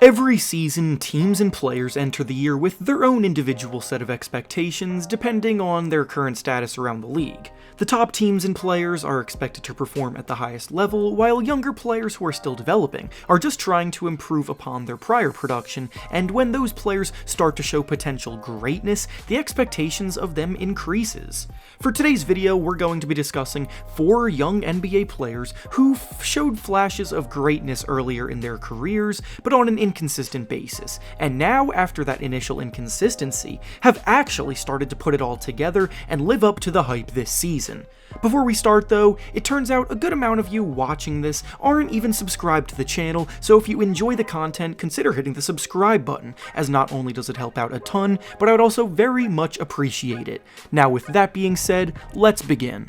Every season, teams and players enter the year with their own individual set of expectations depending on their current status around the league. The top teams and players are expected to perform at the highest level, while younger players who are still developing are just trying to improve upon their prior production, and when those players start to show potential greatness, the expectations of them increases. For today's video, we're going to be discussing 4 young NBA players who showed flashes of greatness earlier in their careers, but on an inconsistent basis, and now, after that initial inconsistency, have actually started to put it all together and live up to the hype this season. Before we start though, it turns out a good amount of you watching this aren't even subscribed to the channel, so if you enjoy the content, consider hitting the subscribe button, as not only does it help out a ton, but I would also very much appreciate it. Now with that being said, let's begin.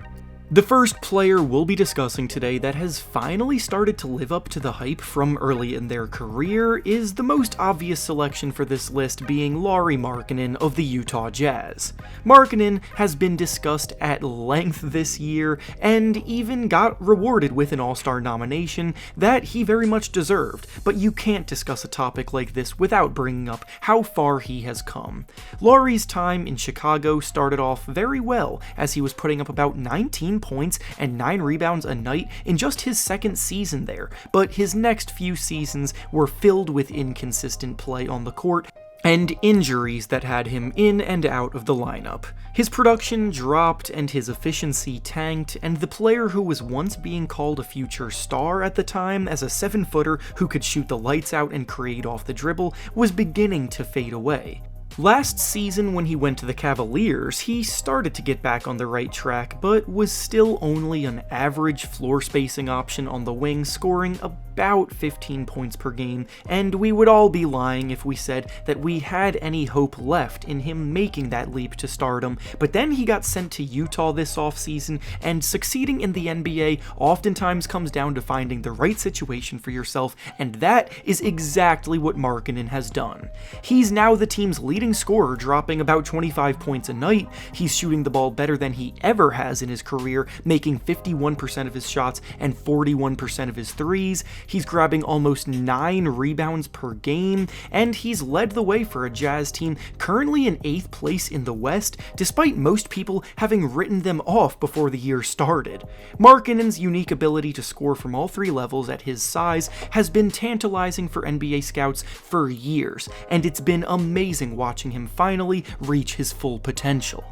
The first player we'll be discussing today that has finally started to live up to the hype from early in their career is the most obvious selection for this list being Lauri Markkanen of the Utah Jazz. Markkanen has been discussed at length this year and even got rewarded with an All-Star nomination that he very much deserved, but you can't discuss a topic like this without bringing up how far he has come. Lauri's time in Chicago started off very well, as he was putting up about 19 points and 9 rebounds a night in just his second season there, but his next few seasons were filled with inconsistent play on the court and injuries that had him in and out of the lineup. His production dropped and his efficiency tanked, and the player who was once being called a future star at the time as a 7-footer who could shoot the lights out and create off the dribble was beginning to fade away. Last season, when he went to the Cavaliers, he started to get back on the right track, but was still only an average floor spacing option on the wing, scoring about 15 points per game, and we would all be lying if we said that we had any hope left in him making that leap to stardom. But then he got sent to Utah this offseason, and succeeding in the NBA oftentimes comes down to finding the right situation for yourself, and that is exactly what Markkanen has done. He's now the team's leading scorer, dropping about 25 points a night. He's shooting the ball better than he ever has in his career, making 51% of his shots and 41% of his threes. He's grabbing almost 9 rebounds per game, and he's led the way for a Jazz team currently in 8th place in the West, despite most people having written them off before the year started. Markkanen's unique ability to score from all 3 levels at his size has been tantalizing for NBA scouts for years, and it's been amazing watching him finally reach his full potential.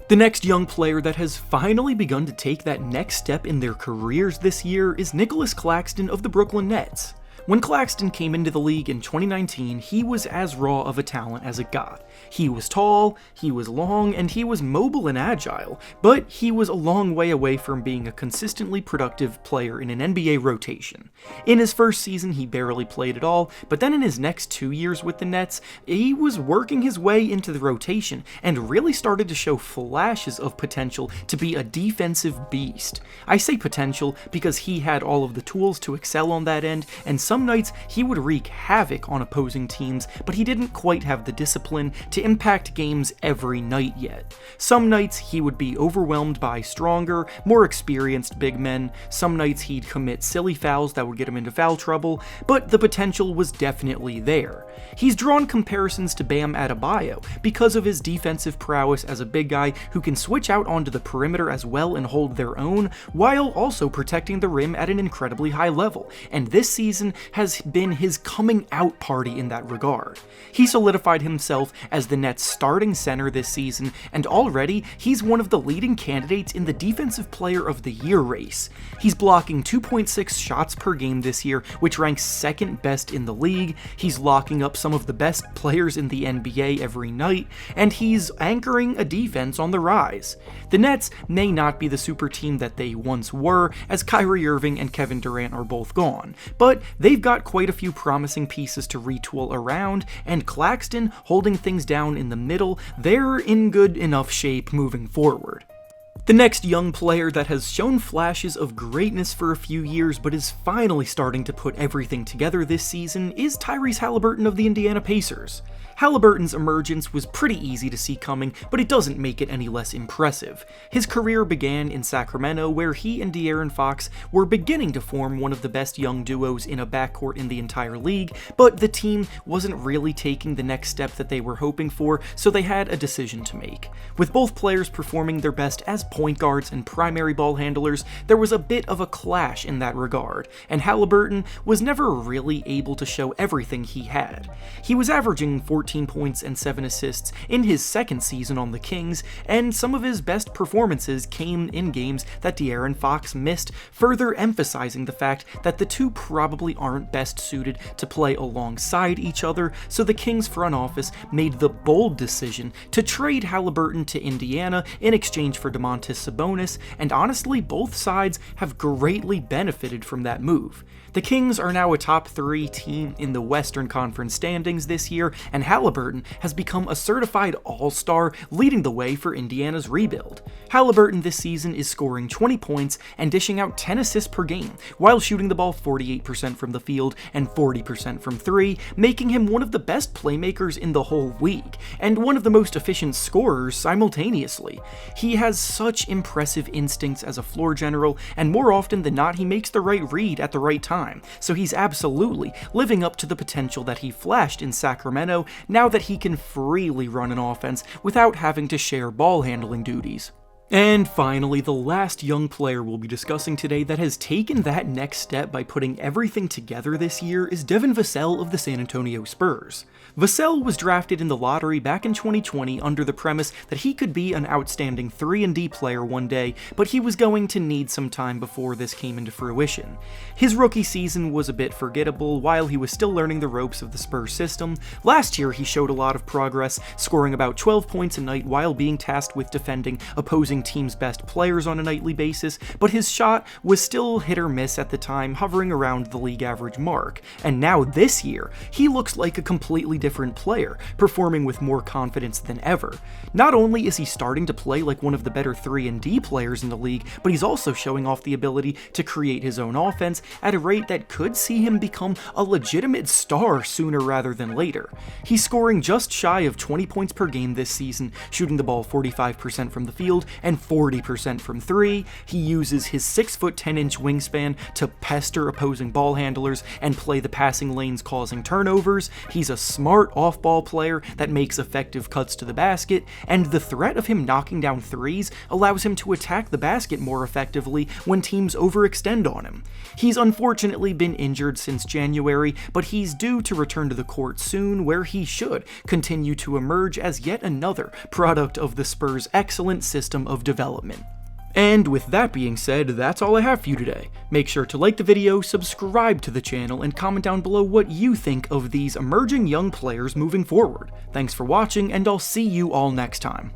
The next young player that has finally begun to take that next step in their careers this year is Nicholas Claxton of the Brooklyn Nets. When Claxton came into the league in 2019, he was as raw of a talent as it got. He was tall, he was long, and he was mobile and agile, but he was a long way away from being a consistently productive player in an NBA rotation. In his first season, he barely played at all, but then in his next 2 years with the Nets, he was working his way into the rotation and really started to show flashes of potential to be a defensive beast. I say potential because he had all of the tools to excel on that end, and some nights he would wreak havoc on opposing teams, but he didn't quite have the discipline to impact games every night yet. Some nights he would be overwhelmed by stronger, more experienced big men. Some nights he'd commit silly fouls that would get him into foul trouble, but the potential was definitely there. He's drawn comparisons to Bam Adebayo because of his defensive prowess as a big guy who can switch out onto the perimeter as well and hold their own, while also protecting the rim at an incredibly high level, and this season has been his coming out party in that regard. He solidified himself as the Nets' starting center this season, and already he's one of the leading candidates in the Defensive Player of the Year race. He's blocking 2.6 shots per game this year, which ranks 2nd best in the league. He's locking up some of the best players in the NBA every night, and he's anchoring a defense on the rise. The Nets may not be the super team that they once were, as Kyrie Irving and Kevin Durant are both gone, but they've got quite a few promising pieces to retool around, and Claxton holding things down in the middle, they're in good enough shape moving forward. The next young player that has shown flashes of greatness for a few years but is finally starting to put everything together this season is Tyrese Haliburton of the Indiana Pacers. Haliburton's emergence was pretty easy to see coming, but it doesn't make it any less impressive. His career began in Sacramento, where he and De'Aaron Fox were beginning to form one of the best young duos in a backcourt in the entire league, but the team wasn't really taking the next step that they were hoping for, so they had a decision to make. With both players performing their best as point guards and primary ball handlers, there was a bit of a clash in that regard, and Haliburton was never really able to show everything he had. He was averaging 14 points and 7 assists in his second season on the Kings, and some of his best performances came in games that De'Aaron Fox missed, further emphasizing the fact that the two probably aren't best suited to play alongside each other, so the Kings front office made the bold decision to trade Haliburton to Indiana in exchange for Domantas Sabonis, and honestly, both sides have greatly benefited from that move. The Kings are now a top 3 team in the Western Conference standings this year, and Haliburton has become a certified all-star, leading the way for Indiana's rebuild. Haliburton this season is scoring 20 points and dishing out 10 assists per game, while shooting the ball 48% from the field and 40% from 3, making him one of the best playmakers in the whole league, and one of the most efficient scorers simultaneously. He has such impressive instincts as a floor general, and more often than not, he makes the right read at the right time. So he's absolutely living up to the potential that he flashed in Sacramento now that he can freely run an offense without having to share ball handling duties. And finally, the last young player we'll be discussing today that has taken that next step by putting everything together this year is Devin Vassell of the San Antonio Spurs. Vassell was drafted in the lottery back in 2020 under the premise that he could be an outstanding 3-and-D player one day, but he was going to need some time before this came into fruition. His rookie season was a bit forgettable while he was still learning the ropes of the Spurs system. Last year he showed a lot of progress, scoring about 12 points a night while being tasked with defending opposing team's best players on a nightly basis, but his shot was still hit or miss at the time, hovering around the league average mark. And now this year, he looks like a completely different player, performing with more confidence than ever. Not only is he starting to play like one of the better 3-and-D players in the league, but he's also showing off the ability to create his own offense at a rate that could see him become a legitimate star sooner rather than later. He's scoring just shy of 20 points per game this season, shooting the ball 45% from the field and 40% from 3. He uses his 6'10" wingspan to pester opposing ball handlers and play the passing lanes, causing turnovers. He's a smart off-ball player that makes effective cuts to the basket, and the threat of him knocking down threes allows him to attack the basket more effectively when teams overextend on him. He's unfortunately been injured since January, but he's due to return to the court soon, where he should continue to emerge as yet another product of the Spurs' excellent system of development. And with that being said, that's all I have for you today. Make sure to like the video, subscribe to the channel, and comment down below what you think of these emerging young players moving forward. Thanks for watching, and I'll see you all next time.